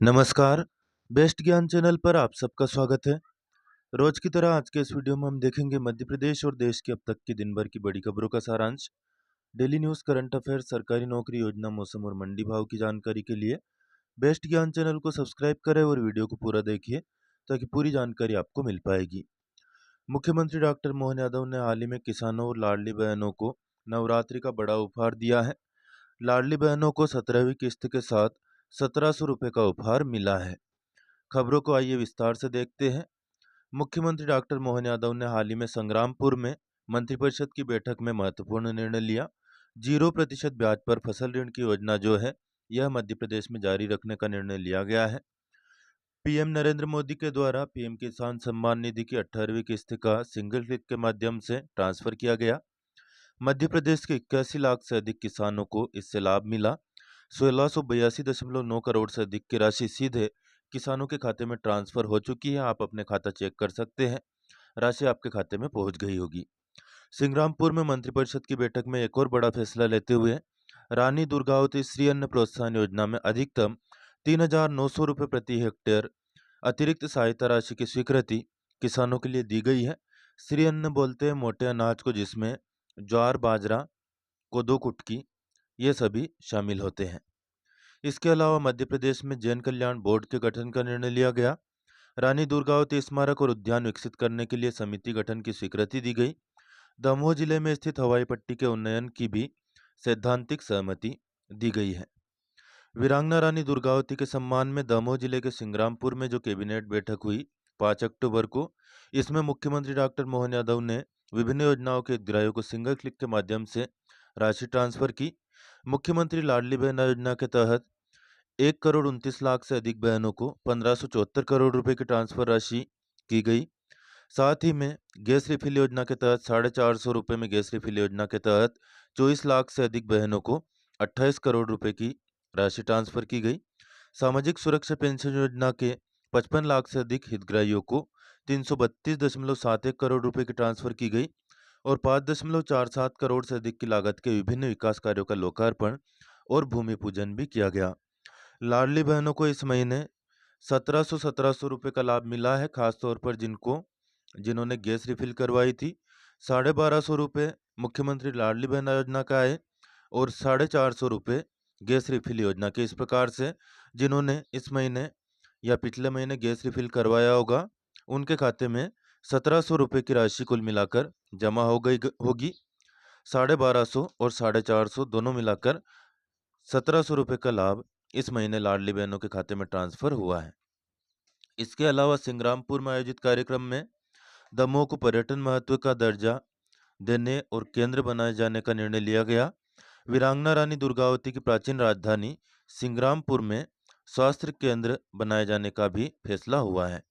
नमस्कार, बेस्ट ज्ञान चैनल पर आप सबका स्वागत है। रोज की तरह आज के इस वीडियो में हम देखेंगे मध्य प्रदेश और देश की अब तक की दिन भर की बड़ी खबरों का सारांश। डेली न्यूज़, करंट अफेयर्स, सरकारी नौकरी योजना, मौसम और मंडी भाव की जानकारी के लिए बेस्ट ज्ञान चैनल को सब्सक्राइब करें और वीडियो को पूरा देखिए ताकि पूरी जानकारी आपको मिल पाएगी। मुख्यमंत्री डॉक्टर मोहन यादव ने हाल ही में किसानों और लाडली बहनों को नवरात्रि का बड़ा उपहार दिया है। लाडली बहनों को 17वीं किस्त के साथ 1700 रुपये का उपहार मिला है। खबरों को आइए विस्तार से देखते हैं। मुख्यमंत्री डॉक्टर मोहन यादव ने हाल ही में संग्रामपुर में मंत्रिपरिषद की बैठक में महत्वपूर्ण निर्णय लिया। 0% ब्याज पर फसल ऋण की योजना जो है यह मध्य प्रदेश में जारी रखने का निर्णय लिया गया है। पीएम नरेंद्र मोदी के द्वारा पीएम किसान सम्मान निधि की 18वीं किस्त का सिंगल क्लिक के माध्यम से ट्रांसफर किया गया। मध्य प्रदेश के 81 लाख से अधिक किसानों को इससे लाभ मिला। 1682.9 करोड़ से अधिक की राशि सीधे किसानों के खाते में ट्रांसफर हो चुकी है। आप अपने खाता चेक कर सकते हैं, राशि आपके खाते में पहुंच गई होगी। सिंग्रामपुर में मंत्रिपरिषद की बैठक में एक और बड़ा फैसला लेते हुए रानी दुर्गावती श्री अन्न प्रोत्साहन योजना में अधिकतम 3,900 रुपये प्रति हेक्टेयर अतिरिक्त सहायता राशि की स्वीकृति किसानों के लिए दी गई है। श्री अन्न बोलते हैं मोटे अनाज को, जिसमें ज्वार, बाजरा, कोदो, कुटकी ये सभी शामिल होते हैं। इसके अलावा मध्य प्रदेश में जैन कल्याण बोर्ड के गठन का निर्णय लिया गया। रानी दुर्गावती स्मारक और उद्यान विकसित करने के लिए समिति गठन की स्वीकृति दी गई। दमोह जिले में स्थित हवाई पट्टी के उन्नयन की भी सैद्धांतिक सहमति दी गई है। वीरांगना रानी दुर्गावती के सम्मान में दमोह जिले के सिंग्रामपुर में जो कैबिनेट बैठक हुई 5 अक्टूबर को, इसमें मुख्यमंत्री डॉक्टर मोहन यादव ने विभिन्न योजनाओं के हितग्राहियों को सिंगल क्लिक के माध्यम से राशि ट्रांसफर की। मुख्यमंत्री लाडली बहन योजना के तहत 1,29,00,000 से अधिक बहनों को 1,574 करोड़ रुपए की ट्रांसफर राशि की गई। साथ ही में गैस रिफिल योजना के तहत 450 रुपये में गैस रिफिल योजना के तहत 24 लाख से अधिक बहनों को 28 करोड़ रुपए की राशि ट्रांसफर की गई। सामाजिक सुरक्षा पेंशन योजना के 55 लाख से अधिक हितग्राहियों को 332.71 करोड़ रुपए की ट्रांसफर की गई और 5.47 करोड़ से अधिक की लागत के विभिन्न विकास कार्यों का लोकार्पण और भूमि पूजन भी किया गया। लाडली बहनों को इस महीने 1700 रुपये का लाभ मिला है, खासतौर पर जिन्होंने गैस रिफिल करवाई थी। 1250 रुपये मुख्यमंत्री लाडली बहन योजना का आए और 450 रुपये गैस रिफिल योजना के। इस प्रकार से जिन्होंने इस महीने या पिछले महीने गैस रिफिल करवाया होगा उनके खाते में 1700 रुपये की राशि कुल मिलाकर जमा हो गई होगी। 1250 और 450 दोनों मिलाकर 1700 रुपये का लाभ इस महीने लाडली बहनों के खाते में ट्रांसफर हुआ है। इसके अलावा सिंग्रामपुर में आयोजित कार्यक्रम में दमोह को पर्यटन महत्व का दर्जा देने और केंद्र बनाए जाने का निर्णय लिया गया। वीरांगना रानी दुर्गावती की प्राचीन राजधानी सिंग्रामपुर में स्वास्थ्य केंद्र बनाए जाने का भी फैसला हुआ है।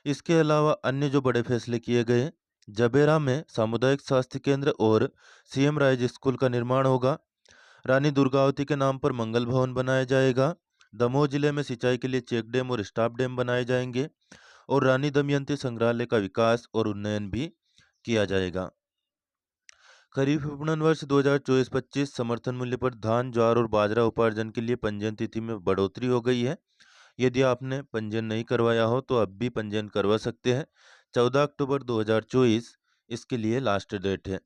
इसके अलावा अन्य जो बड़े फैसले किए गए, जबेरा में सामुदायिक स्वास्थ्य केंद्र और सीएम राइज स्कूल का निर्माण होगा। रानी दुर्गावती के नाम पर मंगल भवन बनाया जाएगा। दमोह जिले में सिंचाई के लिए चेक डैम और स्टॉप डैम बनाए जाएंगे और रानी दमयंती संग्रहालय का विकास और उन्नयन भी किया जाएगा। खरीफ विपणन वर्ष 2024-25 समर्थन मूल्य पर धान, ज्वार और बाजरा उपार्जन के लिए पंजीयन तिथि में बढ़ोतरी हो गई है। यदि आपने पंजीयन नहीं करवाया हो तो अब भी पंजीयन करवा सकते हैं। 14 अक्टूबर 2024 इसके लिए लास्ट डेट है।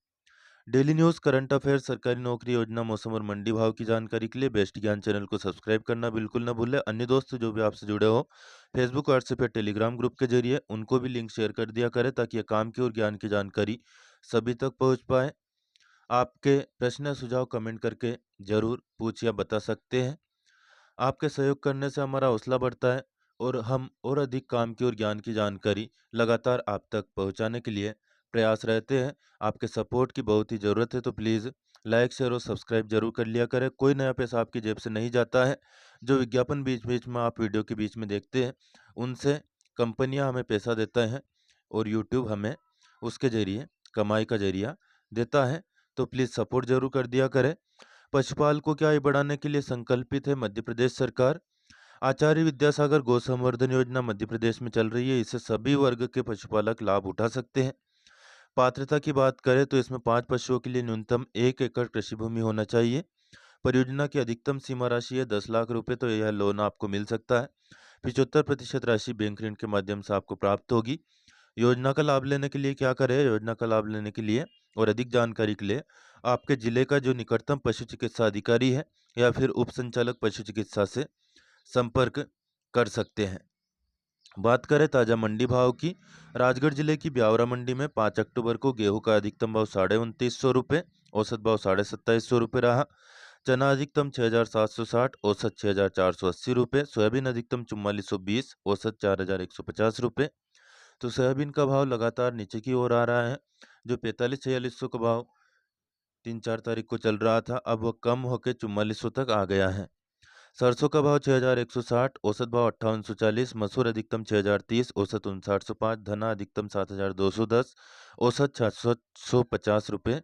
डेली न्यूज़, करंट अफेयर्स, सरकारी नौकरी योजना, मौसम और मंडी भाव की जानकारी के लिए बेस्ट ज्ञान चैनल को सब्सक्राइब करना बिल्कुल न भूलें। अन्य दोस्त जो भी आपसे जुड़े हो फेसबुक, व्हाट्सएप या टेलीग्राम ग्रुप के जरिए उनको भी लिंक शेयर कर दिया करें ताकि ये काम की और ज्ञान की जानकारी सभी तक पहुंच पाए। आपके प्रश्न या सुझाव कमेंट करके जरूर पूछ या बता सकते हैं। आपके सहयोग करने से हमारा हौसला बढ़ता है और हम और अधिक काम की और ज्ञान की जानकारी लगातार आप तक पहुंचाने के लिए प्रयास रहते हैं। आपके सपोर्ट की बहुत ही ज़रूरत है, तो प्लीज़ लाइक, शेयर और सब्सक्राइब जरूर कर लिया करें। कोई नया पैसा आपकी जेब से नहीं जाता है। जो विज्ञापन बीच बीच में आप वीडियो के बीच में देखते हैं उनसे कंपनियां हमें पैसा देता है और यूट्यूब हमें उसके जरिए कमाई का जरिया देता है, तो प्लीज़ सपोर्ट जरूर कर दिया करें। पशुपालकों की आय बढ़ाने के लिए संकल्पित है मध्य प्रदेश सरकार। आचार्य विद्यासागर गौ संवर्धन योजना मध्य प्रदेश में चल रही है। इससे सभी वर्ग के पशुपालक लाभ उठा सकते हैं। पात्रता की बात करें तो इसमें 5 पशुओं के लिए न्यूनतम 1 एकड़ कृषि भूमि होना चाहिए। परियोजना की अधिकतम सीमा राशि है 10 लाख रुपए, तो यह लोन आपको मिल सकता है। 75% राशि बैंक ऋण के माध्यम से आपको प्राप्त होगी। योजना का लाभ लेने के लिए क्या करें? योजना का लाभ लेने के लिए और अधिक जानकारी के लिए आपके जिले का जो निकटतम पशु चिकित्सा अधिकारी है या फिर उप संचालक पशु चिकित्सा से संपर्क कर सकते हैं। बात करें ताजा मंडी भाव की, राजगढ़ जिले की ब्यावरा मंडी में 5 अक्टूबर को गेहूं का अधिकतम भाव 2950 रुपये, औसत भाव 2750 रुपये रहा। चना अधिकतम 6760, औसत 6480 रुपये। सोयाबीन अधिकतम 4420, औसत 4150 रुपये। तो सोयाबीन का भाव लगातार नीचे की ओर आ रहा है। जो 45-4600 का भाव 3-4 तारीख को चल रहा था, अब वह कम होकर 4400 तक आ गया है। सरसों का भाव 6160, औसत भाव 5840। मसूर अधिकतम 6030, औसत 5905। धना अधिकतम 7210, औसत 750 रुपये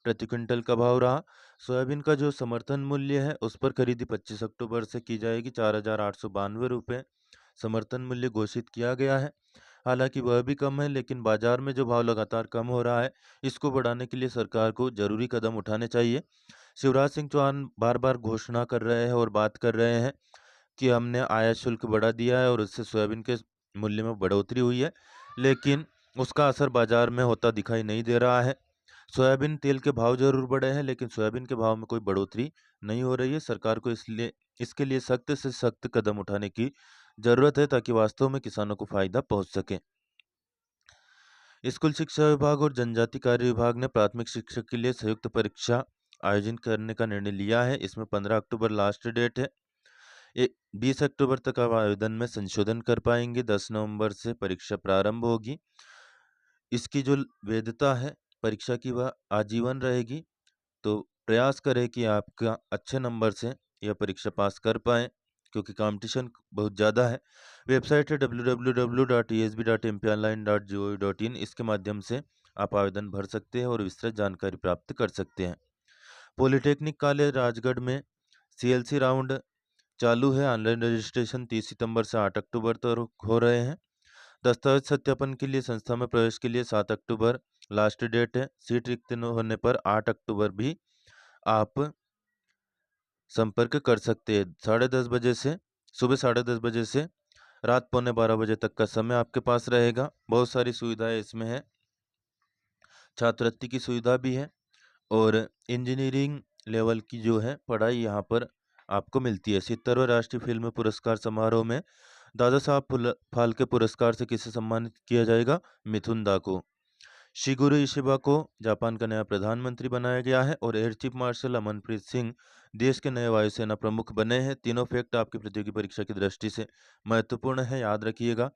प्रति क्विंटल का भाव रहा। सोयाबीन का जो समर्थन मूल्य है उस पर खरीदी 25 अक्टूबर से की जाएगी। 4892 रुपये समर्थन मूल्य घोषित किया गया है। हालांकि वह भी कम है, लेकिन बाजार में जो भाव लगातार कम हो रहा है, इसको बढ़ाने के लिए सरकार को जरूरी कदम उठाने चाहिए। शिवराज सिंह चौहान बार बार घोषणा कर रहे हैं और बात कर रहे हैं कि हमने आयात शुल्क बढ़ा दिया है और उससे सोयाबीन के मूल्य में बढ़ोतरी हुई है, लेकिन उसका असर बाजार में होता दिखाई नहीं दे रहा है। सोयाबीन तेल के भाव जरूर बढ़े हैं, लेकिन सोयाबीन के भाव में कोई बढ़ोतरी नहीं हो रही है। सरकार को इसके लिए सख्त से सख्त कदम उठाने की जरूरत है, ताकि वास्तव में किसानों को फायदा पहुंच सके। स्कूल शिक्षा विभाग और जनजाति कार्य विभाग ने प्राथमिक शिक्षक के लिए संयुक्त परीक्षा आयोजन करने का निर्णय लिया है। इसमें 15 अक्टूबर लास्ट डेट है। 20 अक्टूबर तक आप आवेदन में संशोधन कर पाएंगे। 10 नवंबर से परीक्षा प्रारंभ होगी। इसकी जो वैधता है परीक्षा की, वह आजीवन रहेगी। तो प्रयास करें कि आपका अच्छे नंबर से यह परीक्षा पास कर पाएँ, क्योंकि कंपटीशन बहुत ज़्यादा है। वेबसाइट है www.esb.mponline.gov.in। इसके माध्यम से आप आवेदन भर सकते हैं और विस्तृत जानकारी प्राप्त कर सकते हैं। पॉलिटेक्निक कॉलेज राजगढ़ में CLC राउंड चालू है। ऑनलाइन रजिस्ट्रेशन 30 सितंबर से 8 अक्टूबर तक हो रहे हैं। दस्तावेज सत्यापन के लिए संस्था में प्रवेश के लिए 7 अक्टूबर लास्ट डेट है। सीट रिक्त न होने पर 8 अक्टूबर भी आप संपर्क कर सकते हैं। 10:30 बजे से सुबह 10:30 बजे से रात 11:45 बजे तक का समय आपके पास रहेगा। बहुत सारी सुविधाएं इसमें है। छात्रवृत्ति की सुविधा भी है और इंजीनियरिंग लेवल की जो है पढ़ाई यहाँ पर आपको मिलती है। 70वें राष्ट्रीय फिल्म पुरस्कार समारोह में दादा साहब फाल्के पुरस्कार से किसे सम्मानित किया जाएगा? मिथुन दा को। शिगुरु इशिबा को जापान का नया प्रधानमंत्री बनाया गया है और air chief marshal Amanpreet Singh देश के नए वायुसेना प्रमुख बने हैं। तीनों फैक्ट आपकी प्रतियोगी परीक्षा की दृष्टि से महत्वपूर्ण है, याद रखिएगा।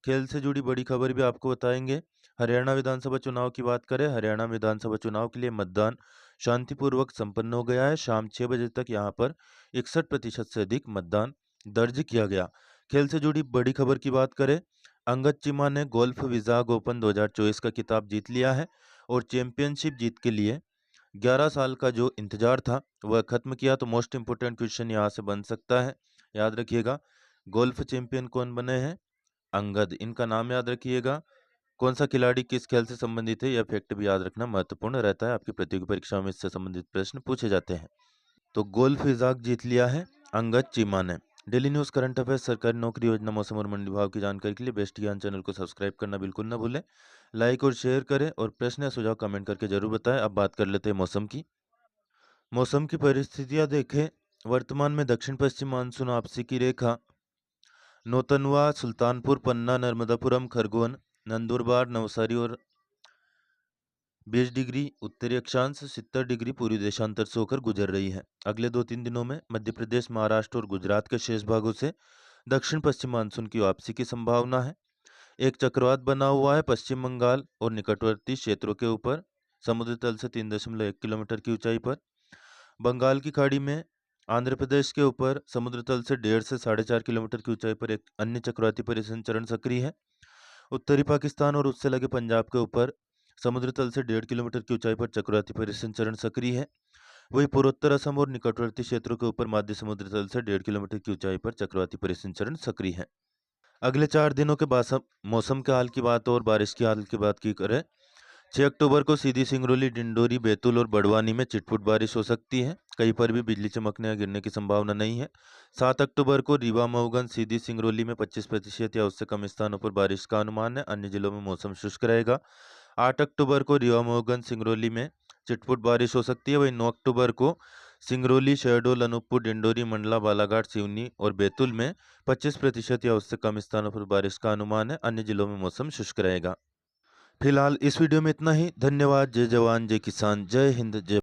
खेल से जुड़ी बड़ी खबर भी आपको बताएंगे। हरियाणा विधानसभा चुनाव की बात करें, हरियाणा विधानसभा चुनाव के लिए मतदान शांतिपूर्वक संपन्न हो गया है। शाम 6 बजे तक यहाँ पर 61% से अधिक मतदान दर्ज किया गया। खेल से जुड़ी बड़ी खबर की बात करें, अंगद चीमा ने गोल्फ विजाग ओपन 2024 का खिताब जीत लिया है और चैंपियनशिप जीत के लिए 11 साल का जो इंतजार था वह खत्म किया। तो मोस्ट इंपोर्टेंट क्वेश्चन यहाँ से बन सकता है, याद रखिएगा। गोल्फ चैंपियन कौन बने हैं? अंगद। इनका नाम याद रखिएगा। कौन सा खिलाड़ी किस खेल से संबंधित है, यह फैक्ट भी याद रखना महत्वपूर्ण रहता है। आपकी प्रतियोगी परीक्षाओं में इससे संबंधित प्रश्न पूछे जाते हैं। तो गोल्फ विजाग जीत लिया है अंगद चीमा ने। डेली न्यूज, करंट अफेयर्स, सरकारी नौकरी योजना, मौसम और मंडी भाव की जानकारी के लिए बेस्ट ज्ञान चैनल को सब्सक्राइब करना बिल्कुल ना भूलें। लाइक और शेयर करें और प्रश्न या सुझाव कमेंट करके जरूर बताएं। अब बात कर लेते हैं मौसम की। मौसम की परिस्थितियां देखें। वर्तमान में दक्षिण पश्चिम मानसून आपसी की रेखा नौतनवा, सुल्तानपुर, पन्ना, नर्मदापुरम, खरगोन, नंदुरबार, नवसारी और 20 डिग्री उत्तरी अक्षांश, 70 डिग्री पूर्वी देशांतर से होकर गुजर रही है। अगले 2-3 दिनों में मध्य प्रदेश, महाराष्ट्र और गुजरात के शेष भागों से दक्षिण पश्चिम मानसून की वापसी की संभावना है। एक चक्रवात बना हुआ है पश्चिम बंगाल और निकटवर्ती क्षेत्रों के ऊपर, समुद्र तल से 3.1 किलोमीटर की ऊंचाई पर। बंगाल की खाड़ी में आंध्र प्रदेश के ऊपर समुद्र तल से 1.5 से 4.5 किलोमीटर की ऊंचाई पर एक अन्य चक्रवाती परिसंचरण सक्रिय है। उत्तरी पाकिस्तान और उससे लगे पंजाब के ऊपर समुद्र तल से 1.5 किलोमीटर की ऊंचाई पर चक्रवाती परिसंचरण सक्रिय है। वही पूर्वोत्तर असम और निकटवर्ती क्षेत्रों के ऊपर माध्य समुद्र तल से 1.5 किलोमीटर की ऊंचाई पर चक्रवाती परिसंचरण सक्रिय है। अगले 4 दिनों के बाद मौसम के हाल की बात और बारिश के हाल की बात की करें 6 अक्टूबर को सीधी, सिंगरौली, डिंडोरी, बैतूल और बड़वानी में चिटपुट बारिश हो सकती है। कहीं पर भी बिजली चमकने या गिरने की संभावना नहीं है। 7 अक्टूबर को रीवा, मऊगंज, सीधी, सिंगरौली में 25% या उससे कम स्थानों पर बारिश का अनुमान है। अन्य जिलों में मौसम शुष्क रहेगा। 8 अक्टूबर को रीवा, मऊगंज, सिंगरौली में चिटपुट बारिश हो सकती है। वहीं 9 अक्टूबर को सिंगरौली, शहडोल, अनूपपुर, डिंडोरी, मंडला, बालाघाट, सिवनी और बैतूल में 25% या उससे कम स्थानों पर बारिश का अनुमान है। अन्य जिलों में मौसम शुष्क रहेगा। फिलहाल इस वीडियो में इतना ही। धन्यवाद। जय जवान, जय किसान, जय हिंद, जय